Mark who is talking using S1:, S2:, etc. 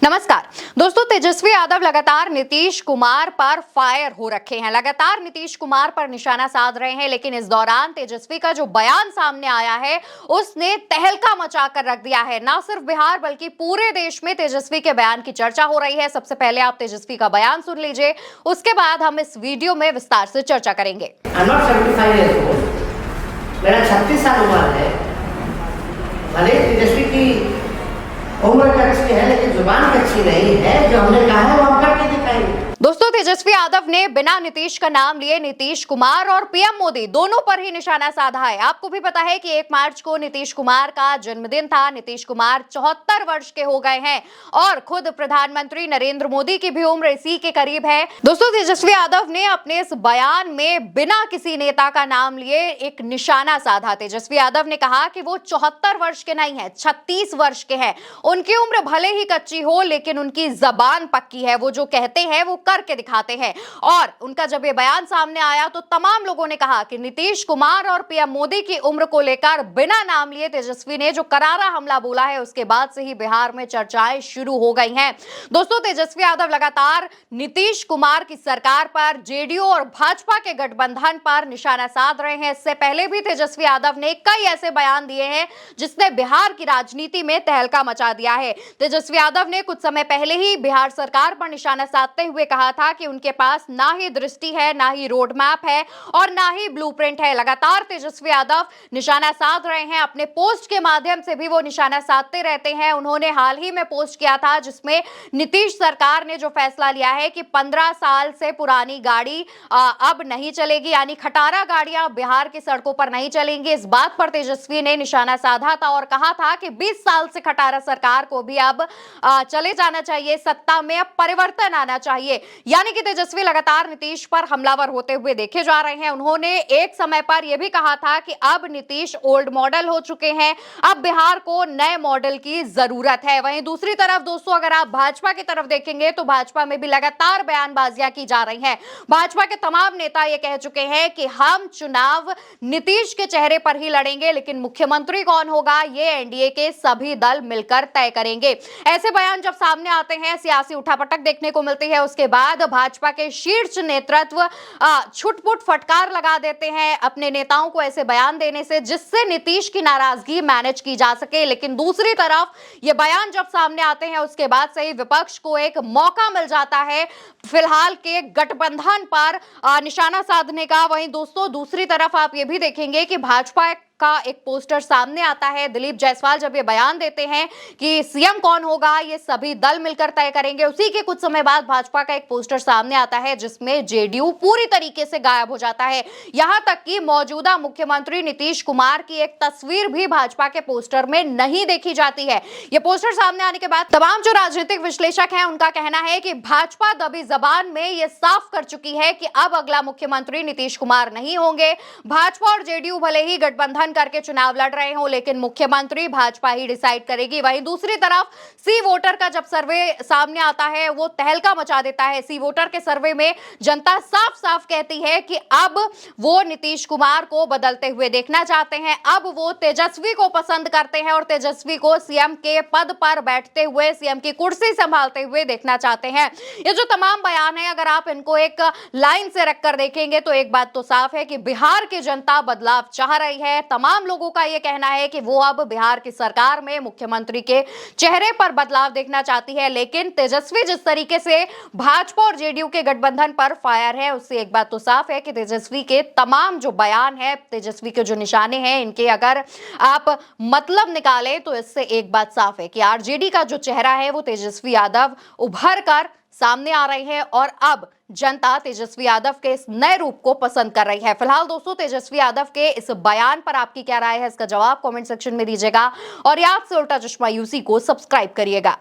S1: नमस्कार दोस्तों, तेजस्वी यादव लगातार नीतीश कुमार पर फायर हो रखे हैं। लगातार नीतीश कुमार पर निशाना साध रहे हैं, लेकिन इस दौरान तेजस्वी का जो बयान सामने आया है उसने तहलका मचाकर रख दिया है। ना सिर्फ बिहार बल्कि पूरे देश में तेजस्वी के बयान की चर्चा हो रही है। सबसे पहले आप तेजस्वी का बयान सुन लीजिए, उसके बाद हम इस वीडियो में विस्तार से चर्चा करेंगे।
S2: मेरा 36 साल उम्र है। भले तेजस्वी की उम्र अच्छी है लेकिन जुबान अच्छी नहीं है। जो हमने कहा है वो हम करके दिखाएंगे।
S1: दोस्तों, तेजस्वी यादव ने बिना नीतीश का नाम लिए नीतीश कुमार और पीएम मोदी दोनों पर ही निशाना साधा है। आपको भी पता है कि 1 मार्च को नीतीश कुमार का जन्मदिन था। नीतीश कुमार 74 वर्ष के हो गए हैं और खुद प्रधानमंत्री नरेंद्र मोदी की भी उम्र इसी के करीब है। दोस्तों, तेजस्वी यादव ने अपने इस बयान में बिना किसी नेता का नाम लिए एक निशाना साधा। तेजस्वी यादव ने कहा कि वो 74 वर्ष के नहीं है, 36 वर्ष के हैं। उनकी उम्र भले ही कच्ची हो लेकिन उनकी जबान पक्की है। वो जो कहते हैं वो करके दिखाते हैं। और उनका जब ये बयान सामने आया तो तमाम लोगों ने कहा कि नीतीश कुमार और पीएम मोदी की उम्र को लेकर बिना नाम लिए तेजस्वी ने जो करारा हमला बोला है, उसके बाद से ही बिहार में चर्चाएं शुरू हो गई हैं। दोस्तों, तेजस्वी यादव लगातार नीतीश कुमार की सरकार पर, जेडीयू और भाजपा के गठबंधन पर निशाना साध रहे हैं। इससे पहले भी तेजस्वी यादव ने कई ऐसे बयान दिए हैं जिसने बिहार की राजनीति में तहलका मचा दिया है। तेजस्वी यादव ने कुछ समय पहले ही बिहार सरकार पर निशाना साधते हुए कहा था कि उनके पास ना ही दृष्टि है, ना ही रोड मैप है और ना ही ब्लूप्रिंट है। लगातार तेजस्वी यादव निशाना साध रहे हैं। अपने पोस्ट के माध्यम से भी वो निशाना साधते रहते हैं। उन्होंने हाल ही में पोस्ट किया था जिसमें नीतीश सरकार ने जो फैसला लिया है कि 15 साल से पुरानी गाड़ी अब नहीं चलेगी, यानी खटारा गाड़ियां बिहार की सड़कों पर नहीं चलेंगी। इस बात पर तेजस्वी ने निशाना साधा था और कहा था कि 20 साल से खटारा सरकार को भी अब चले जाना चाहिए, सत्ता में अब परिवर्तन आना चाहिए। यानी कि तेजस्वी लगातार नीतीश पर हमलावर होते हुए देखे जा रहे हैं। उन्होंने एक समय पर यह भी कहा था कि अब नीतीश ओल्ड मॉडल हो चुके हैं, अब बिहार को नए मॉडल की जरूरत है। वहीं दूसरी तरफ दोस्तों, अगर आप भाजपा की तरफ देखेंगे तो भाजपा में भी लगातार बयानबाजियां की जा रही हैं। भाजपा के तमाम नेता ये कह चुके हैं कि हम चुनाव नीतीश के चेहरे पर ही लड़ेंगे, लेकिन मुख्यमंत्री कौन होगा ये एनडीए के सभी दल मिलकर तय करेंगे। ऐसे बयान जब सामने आते हैं, सियासी उठापटक देखने को मिलती है, उसके बाद भाजपा के शीर्ष नेतृत्व छुटपुट फटकार लगा देते हैं अपने नेताओं को ऐसे बयान देने से, जिससे नीतीश की नाराजगी मैनेज की जा सके। लेकिन दूसरी तरफ ये बयान जब सामने आते हैं उसके बाद से ही विपक्ष को एक मौका मिल जाता है फिलहाल के गठबंधन पर निशाना साधने का। वहीं दोस्तों, दूसरी तरफ आप ये भी देखेंगे कि भाजपा का एक पोस्टर सामने आता है। दिलीप जायसवाल जब ये बयान देते हैं कि सीएम कौन होगा ये सभी दल मिलकर तय करेंगे, उसी के कुछ समय बाद भाजपा का एक पोस्टर सामने आता है जिसमें जेडीयू पूरी तरीके से गायब हो जाता है। यहां तक कि मौजूदा मुख्यमंत्री नीतीश कुमार की एक तस्वीर भी भाजपा के पोस्टर में नहीं देखी जाती है। ये पोस्टर सामने आने के बाद तमाम जो राजनीतिक विश्लेषक हैं उनका कहना है कि भाजपा दबी जबान में ये साफ कर चुकी है कि अब अगला मुख्यमंत्री नीतीश कुमार नहीं होंगे। भाजपा और जेडीयू भले ही गठबंधन करके चुनाव लड़ रहे हो लेकिन मुख्यमंत्री भाजपा ही डिसाइड करेगी। वहीं दूसरी तरफ सी वोटर का जब सर्वे सामने आता है वो तहलका मचा देता है। सी वोटर के सर्वे में जनता साफ साफ कहती है कि अब वो नीतीश कुमार को बदलते हुए देखना चाहते हैं, अब वो तेजस्वी को पसंद करते हैं और तेजस्वी को सीएम के पद पर बैठते हुए, सीएम की कुर्सी संभालते हुए देखना चाहते हैं। ये जो तमाम बयान है, अगर आप इनको एक लाइन से रखकर देखेंगे तो एक बात तो साफ है कि बिहार की जनता बदलाव चाह रही है। तमाम लोगों का यह कहना है कि वो अब बिहार की सरकार में मुख्यमंत्री के चेहरे पर बदलाव देखना चाहती है। लेकिन तेजस्वी जिस तरीके से भाजपा और जेडीयू के गठबंधन पर फायर है, उससे एक बात तो साफ है कि तेजस्वी के तमाम जो बयान है, तेजस्वी के जो निशाने हैं, इनके अगर आप मतलब निकालें तो इससे एक बात साफ है कि आरजेडी का जो चेहरा है वो तेजस्वी यादव उभर कर सामने आ रही है और अब जनता तेजस्वी यादव के इस नए रूप को पसंद कर रही है। फिलहाल दोस्तों, तेजस्वी यादव के इस बयान पर आपकी क्या राय है, इसका जवाब कमेंट सेक्शन में दीजिएगा और याद से उल्टा चश्मा यूसी को सब्सक्राइब करिएगा।